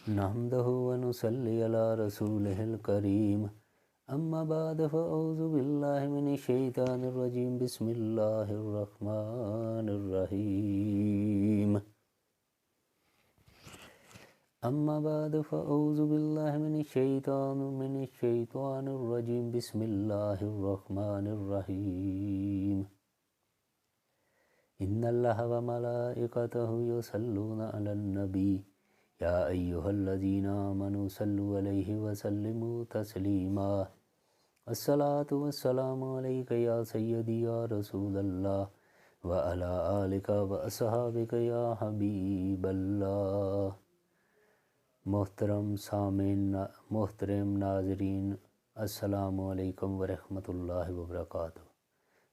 نحمده ونصلي على رسوله الكريم أما بعد فأعوذ بالله من الشيطان الرجيم بسم الله الرحمن الرحيم أما بعد فأعوذ بالله من الشيطان الرجيم بسم الله الرحمن الرحيم إن الله وملائكته يصلون على النبي يا أيها الذين آمنوا صلوا عليه وسلموا تسليما الصلاة والسلام عليك يا سيدي يا رسول الله وعلى آلك وأصحابك يا حبيب الله۔ محترم سامعین، محترم ناظرین، السلام علیکم ورحمۃ اللہ وبرکاتہ۔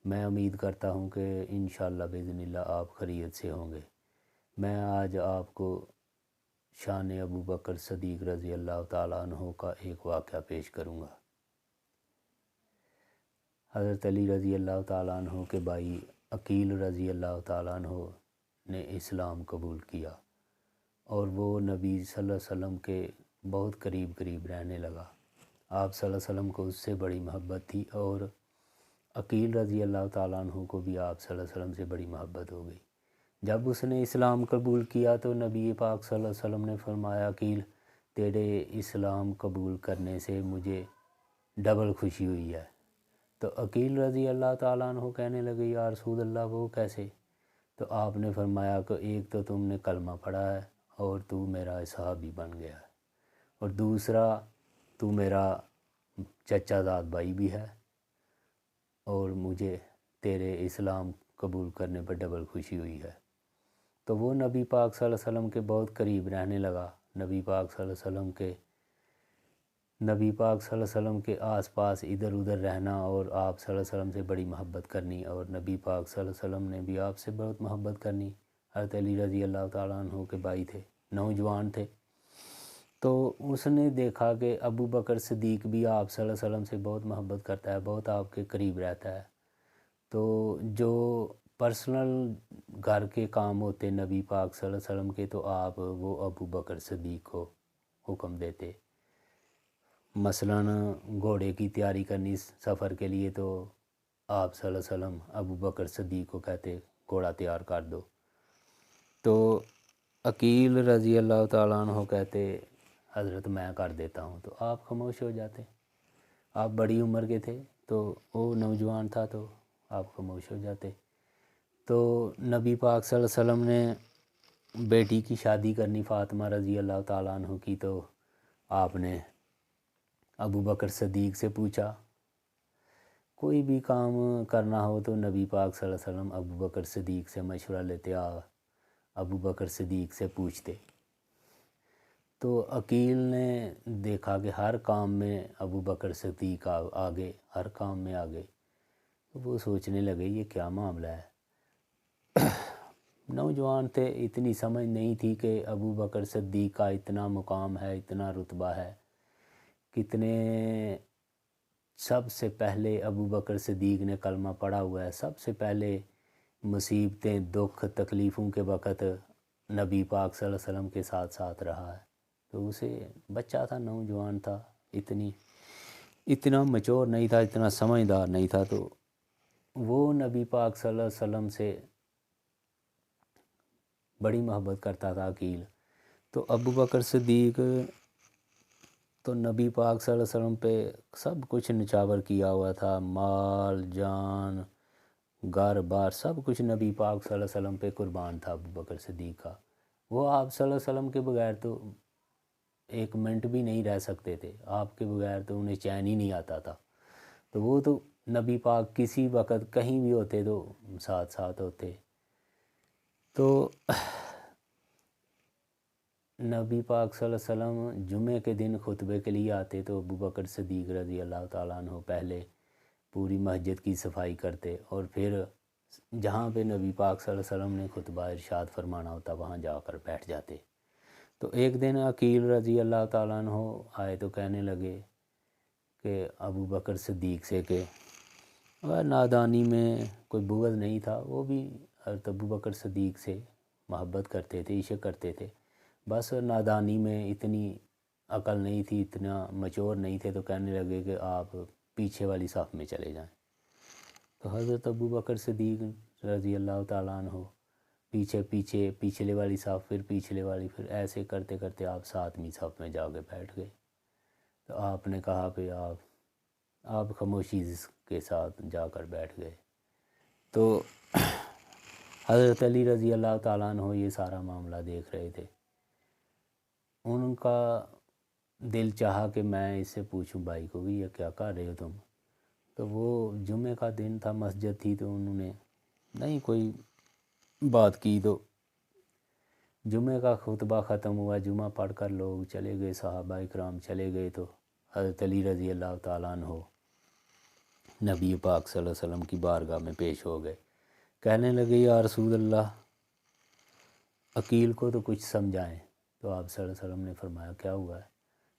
میں امید کرتا ہوں کہ انشاءاللہ بإذن اللہ آپ خیریت سے ہوں گے۔ میں آج آپ کو شان ابو بکر صدیق رضی اللہ تعالیٰ عنہ کا ایک واقعہ پیش کروں گا۔ حضرت علی رضی اللہ تعالیٰ عنہ کے بھائی عقیل رضی اللہ تعالیٰ عنہ نے اسلام قبول کیا اور وہ نبی صلی اللہ علیہ وسلم کے بہت قریب رہنے لگا۔ آپ صلی اللہ علیہ وسلم کو اس سے بڑی محبت تھی اور عقیل رضی اللہ تعالیٰ عنہ کو بھی آپ صلی اللہ علیہ وسلم سے بڑی محبت ہو گئی۔ جب اس نے اسلام قبول کیا تو نبی پاک صلی اللہ علیہ وسلم نے فرمایا، عقیل تیرے اسلام قبول کرنے سے مجھے ڈبل خوشی ہوئی ہے۔ تو عقیل رضی اللہ تعالیٰ عنہ کہنے لگے، یا رسول اللہ وہ کیسے؟ تو آپ نے فرمایا کہ ایک تو تم نے کلمہ پڑھا ہے اور تو میرا صحابی بن گیا ہے، اور دوسرا تو میرا چچا زاد بھائی بھی ہے، اور مجھے تیرے اسلام قبول کرنے پر ڈبل خوشی ہوئی ہے۔ تو وہ نبی پاک صلی اللہ علیہ وسلم کے بہت قریب رہنے لگا۔ نبی پاک صلی اللہ علیہ وسلم کے آس پاس ادھر ادھر رہنا اور آپ صلی اللہ علیہ وسلم سے بڑی محبت کرنی، اور نبی پاک صلی اللہ علیہ وسلم نے بھی آپ سے بہت محبت کرنی۔ حضرت علی رضی اللہ تعالیٰ عنہ کے بھائی تھے، نوجوان تھے، تو اس نے دیکھا کہ ابو بکر صدیق بھی آپ صلی اللہ علیہ وسلم سے بہت محبت کرتا ہے، بہت آپ کے قریب رہتا ہے۔ تو جو پرسنل گھر کے کام ہوتے نبی پاک صلی اللہ علیہ وسلم کے، تو آپ وہ ابو بکر صدیق کو حکم دیتے۔ مثلاً گھوڑے کی تیاری کرنی سفر کے لیے، تو آپ صلی اللہ علیہ وسلم ابو بکر صدیق کو کہتے گھوڑا تیار کر دو، تو عقیل رضی اللہ تعالیٰ عنہ کہتے حضرت میں کر دیتا ہوں، تو آپ خاموش ہو جاتے۔ آپ بڑی عمر کے تھے تو وہ نوجوان تھا، تو آپ خاموش ہو جاتے۔ تو نبی پاک صلی اللہ علیہ وسلم نے بیٹی کی شادی کرنی فاطمہ رضی اللہ تعالیٰ عنہ کی، تو آپ نے ابو بکر صدیق سے پوچھا۔ کوئی بھی کام کرنا ہو تو نبی پاک صلی اللہ علیہ وسلم ابو بکر صدیق سے مشورہ لیتے، ابو بکر صدیق سے پوچھتے۔ تو عقیل نے دیکھا کہ ہر کام میں ابو بکر صدیق آگے، ہر کام میں آگے، تو وہ سوچنے لگے یہ کیا معاملہ ہے۔ نوجوان تھے، اتنی سمجھ نہیں تھی کہ ابو بکر صدیق کا اتنا مقام ہے، اتنا رتبہ ہے، کتنے سب سے پہلے ابو بکر صدیق نے کلمہ پڑھا ہوا ہے، سب سے پہلے مصیبتیں، دکھ، تکلیفوں کے وقت نبی پاک صلی اللہ علیہ وسلم کے ساتھ رہا ہے۔ تو اسے بچہ تھا، نوجوان تھا، اتنا میچور نہیں تھا، اتنا سمجھدار نہیں تھا، تو وہ نبی پاک صلی اللہ علیہ وسلم سے بڑی محبت کرتا تھا عقیل۔ تو ابو بکر صدیق تو نبی پاک صلی اللہ علیہ وسلم پہ سب کچھ نچھاور کیا ہوا تھا، مال جان گھر بار سب کچھ نبی پاک صلی اللہ علیہ وسلم پہ قربان تھا ابو بکر صدیق کا۔ وہ آپ صلی اللہ علیہ وسلم کے بغیر تو ایک منٹ بھی نہیں رہ سکتے تھے، آپ کے بغیر تو انہیں چین ہی نہیں آتا تھا۔ تو وہ تو نبی پاک کسی وقت کہیں بھی ہوتے تو ساتھ ہوتے۔ تو نبی پاک صلی اللہ علیہ وسلم جمعے کے دن خطبے کے لیے آتے، تو ابو بکر صدیق رضی اللہ تعالیٰ عنہ پہلے پوری مسجد کی صفائی کرتے، اور پھر جہاں پہ نبی پاک صلی اللہ علیہ وسلم نے خطبہ ارشاد فرمانا ہوتا وہاں جا کر بیٹھ جاتے۔ تو ایک دن عقیل رضی اللہ تعالیٰ عنہ آئے تو کہنے لگے کہ ابو بکر صدیق سے کہ نادانی میں کوئی بغض نہیں تھا، وہ بھی حضرت ابو بکر صدیق سے محبت کرتے تھے، عشق کرتے تھے، بس نادانی میں اتنی عقل نہیں تھی، اتنا مچور نہیں تھے، تو کہنے لگے کہ آپ پیچھے والی صف میں چلے جائیں۔ تو حضرت ابو بکر صدیق رضی اللہ تعالیٰ عنہ پچھلے والی صف، پھر پیچھلے والی، پھر ایسے کرتے کرتے آپ 7ویں صف میں جا کے بیٹھ گئے۔ تو آپ نے کہا کہ آپ خاموشی کے ساتھ جا کر بیٹھ گئے۔ تو حضرت علی رضی اللہ تعالیٰ عنہ یہ سارا معاملہ دیکھ رہے تھے۔ ان کا دل چاہا کہ میں اس سے پوچھوں بھائی کو بھی، یہ کیا کر رہے ہو تم؟ تو وہ جمعہ کا دن تھا، مسجد تھی، تو انہوں نے نہیں کوئی بات کی۔ تو جمعہ کا خطبہ ختم ہوا، جمعہ پڑھ کر لوگ چلے گئے، صحابہ اکرام چلے گئے، تو حضرت علی رضی اللہ تعالیٰ عنہ نبی پاک صلی اللہ علیہ وسلم کی بارگاہ میں پیش ہو گئے۔ کہنے لگے یا رسول اللہ، عقیل کو تو کچھ سمجھائیں۔ تو آپ صلی اللہ علیہ وسلم نے فرمایا کیا ہوا ہے؟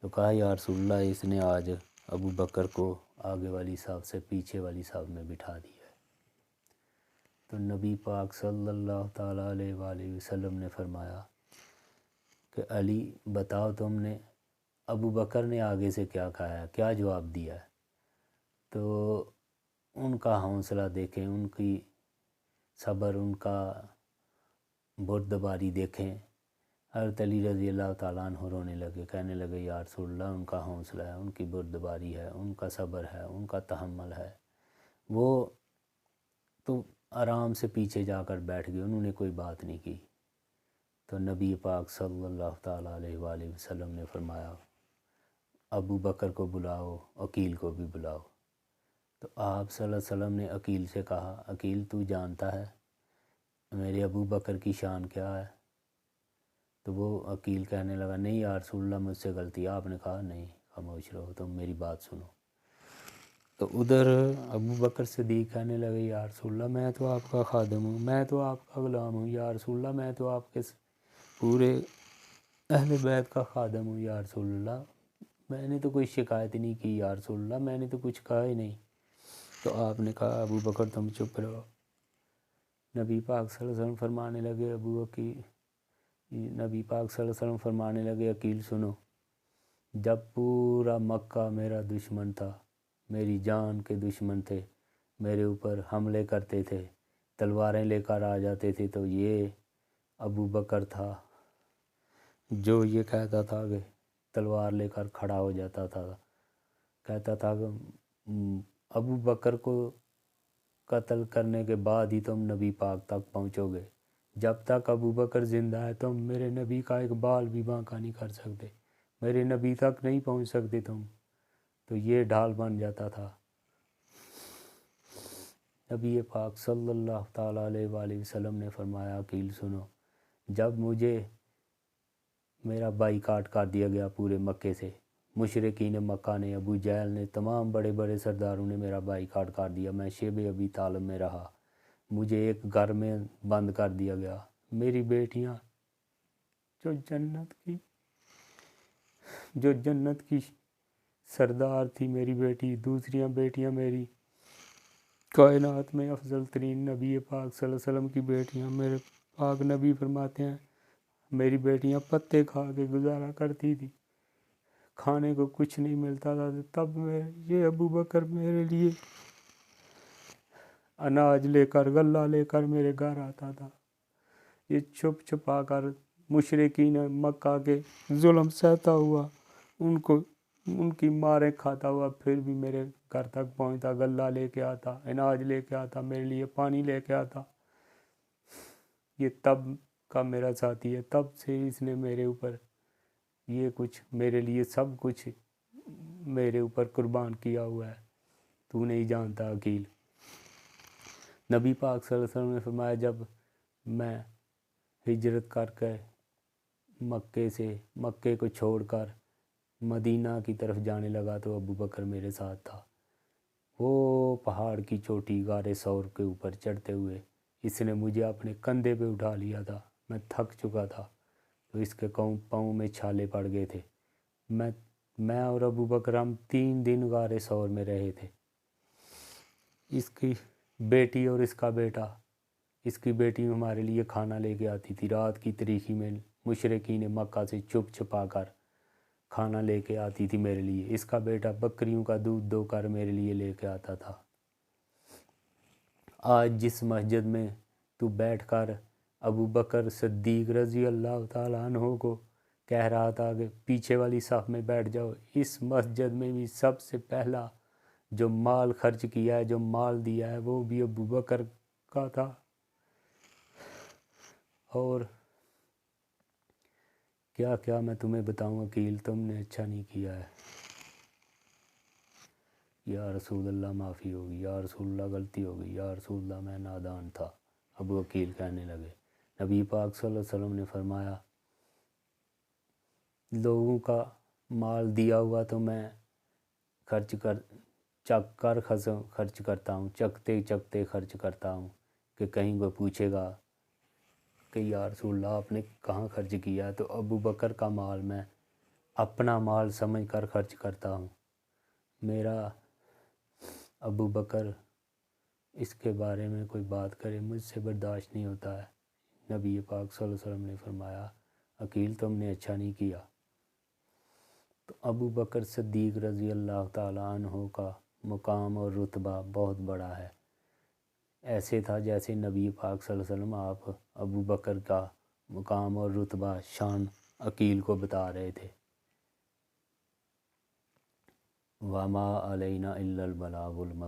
تو کہا یا رسول اللہ، اس نے آج ابو بکر کو آگے والی صف سے پیچھے والی صف میں بٹھا دیا ہے۔ تو نبی پاک صلی اللہ تعالیٰ علیہ وآلہ وسلم نے فرمایا کہ علی بتاؤ تم نے ابو بکر نے آگے سے کیا کہا ہے، کیا جواب دیا ہے؟ تو ان کا حوصلہ دیکھیں، ان کی صبر، ان کا بردباری دیکھیں۔ حضرت علی رضی اللہ تعالیٰ عنہ رونے لگے، کہنے لگے یا رسول اللہ، ان کا حوصلہ ہے، ان کی بردباری ہے، ان کا صبر ہے، ان کا تحمل ہے، وہ تو آرام سے پیچھے جا کر بیٹھ گئے، انہوں نے کوئی بات نہیں کی۔ تو نبی پاک صلی اللہ تعالیٰ علیہ وآلہ وسلم نے فرمایا ابو بکر کو بلاؤ، عقیل کو بھی بلاؤ۔ تو آپ صلی اللہ علیہ وسلم نے عقیل سے کہا عقیل تو جانتا ہے میرے ابو بکر کی شان کیا ہے؟ تو وہ عقیل کہنے لگا نہیں یا رسول اللہ، مجھ سے غلطی۔ آپ نے کہا نہیں، خاموش رہو، تم میری بات سنو۔ تو ادھر ابو بکر صدیق کہنے لگے یا رسول اللہ، میں تو آپ کا خادم ہوں، میں تو آپ کا غلام ہوں یا رسول اللہ، میں تو آپ کے پورے اہل بیت کا خادم ہوں یا رسول اللہ، میں نے تو کوئی شکایت نہیں کی یا رسول اللہ، میں نے تو کچھ کہا ہی نہیں۔ تو آپ نے کہا ابو بکر تم چپ رہو۔ نبی پاک صلی اللہ علیہ وسلم فرمانے لگے نبی پاک صلی اللہ علیہ وسلم فرمانے لگے عقیل سنو، جب پورا مکہ میرا دشمن تھا، میری جان کے دشمن تھے، میرے اوپر حملے کرتے تھے، تلواریں لے کر آ جاتے تھے، تو یہ ابو بکر تھا جو یہ کہتا تھا کہ تلوار لے کر کھڑا ہو جاتا تھا، کہتا تھا کہ ابو بکر کو قتل کرنے کے بعد ہی تم نبی پاک تک پہنچو گے، جب تک ابو بکر زندہ ہے تم میرے نبی کا ایک بال بھی بانکا نہیں کر سکتے، میرے نبی تک نہیں پہنچ سکتے تم۔ تو یہ ڈھال بن جاتا تھا۔ نبی پاک صلی اللہ تعالیٰ علیہ وآلہ وسلم نے فرمایا عقیل سنو، جب مجھے میرا بائیکاٹ کر دیا گیا پورے مکے سے، مشرکین مکہ نے، ابو جہل نے، تمام بڑے بڑے سرداروں نے میرا بائیکاٹ کر دیا، میں شیب ابی طالب میں رہا، مجھے ایک گھر میں بند کر دیا گیا، میری بیٹیاں جو جنت کی سردار تھی میری بیٹی، دوسریاں بیٹیاں میری کائنات میں افضل ترین نبی پاک صلی اللہ علیہ وسلم کی بیٹیاں، میرے پاک نبی فرماتے ہیں میری بیٹیاں پتے کھا کے گزارا کرتی تھی، کھانے کو کچھ نہیں ملتا تھا، تب یہ ابو بکر میرے لیے اناج لے کر، غلہ لے کر میرے گھر آتا تھا، یہ چھپ چھپا کر مشرکین مکہ کے ظلم سہتا ہوا، ان کی ماریں کھاتا ہوا، پھر بھی میرے گھر تک پہنچتا، غلہ لے کے آتا، اناج لے کے آتا، میرے لیے پانی لے کے آتا۔ یہ تب کا میرا ساتھی ہے، تب سے اس نے میرے اوپر یہ کچھ، میرے لیے سب کچھ میرے اوپر قربان کیا ہوا ہے، تو نہیں جانتا عقیل۔ نبی پاک صلی اللہ علیہ وسلم نے فرمایا جب میں ہجرت کر کے مکے کو چھوڑ کر مدینہ کی طرف جانے لگا تو ابو بکر میرے ساتھ تھا، وہ پہاڑ کی چوٹی غار ثور کے اوپر چڑھتے ہوئے اس نے مجھے اپنے کندھے پہ اٹھا لیا تھا، میں تھک چکا تھا، تو اس کے پاؤں میں چھالے پڑ گئے تھے، میں اور ابو بکر ہم 3 دن غار ثور میں رہے تھے، اس کی بیٹی اور اس کا بیٹا، اس کی بیٹی ہمارے لیے کھانا لے کے آتی تھی، رات کی تاریکی میں مشرکین مکہ سے چھپ چھپا کر کھانا لے کے آتی تھی میرے لیے، اس کا بیٹا بکریوں کا دودھ دو کر میرے لیے لے کے آتا تھا۔ آج جس مسجد میں تو بیٹھ کر ابو بکر صدیق رضی اللہ تعالیٰ عنہ کو کہہ رہا تھا کہ پیچھے والی صف میں بیٹھ جاؤ، اس مسجد میں بھی سب سے پہلا جو مال خرچ کیا ہے، جو مال دیا ہے، وہ بھی ابو بکر کا تھا۔ اور کیا کیا میں تمہیں بتاؤں عقیل، تم نے اچھا نہیں کیا ہے۔ یا رسول اللہ معافی ہوگی، یا رسول اللہ غلطی ہوگی، یا رسول اللہ میں نادان تھا، ابو عقیل کہنے لگے۔ نبی پاک صلی اللہ علیہ وسلم نے فرمایا لوگوں کا مال دیا ہوا تو میں خرچ کرتا ہوں، چکتے چکتے خرچ کرتا ہوں کہ کہیں کوئی پوچھے گا کہ یا رسول اللہ آپ نے کہاں خرچ کیا، تو ابو بکر کا مال میں اپنا مال سمجھ کر خرچ کرتا ہوں۔ میرا ابو بکر اس کے بارے میں کوئی بات کرے مجھ سے برداشت نہیں ہوتا ہے۔ نبی پاک صلی اللہ علیہ وسلم نے فرمایا عقیل تم نے اچھا نہیں کیا۔ تو ابو بکر صدیق رضی اللہ تعالیٰ عنہ کا مقام اور رتبہ بہت بڑا ہے، ایسے تھا جیسے نبی پاک صلی اللہ علیہ وسلم آپ ابو بکر کا مقام اور رتبہ شان عقیل کو بتا رہے تھے۔ وَمَا عَلَيْنَا إِلَّا الْبَلَاغُ الْمُبِينُ۔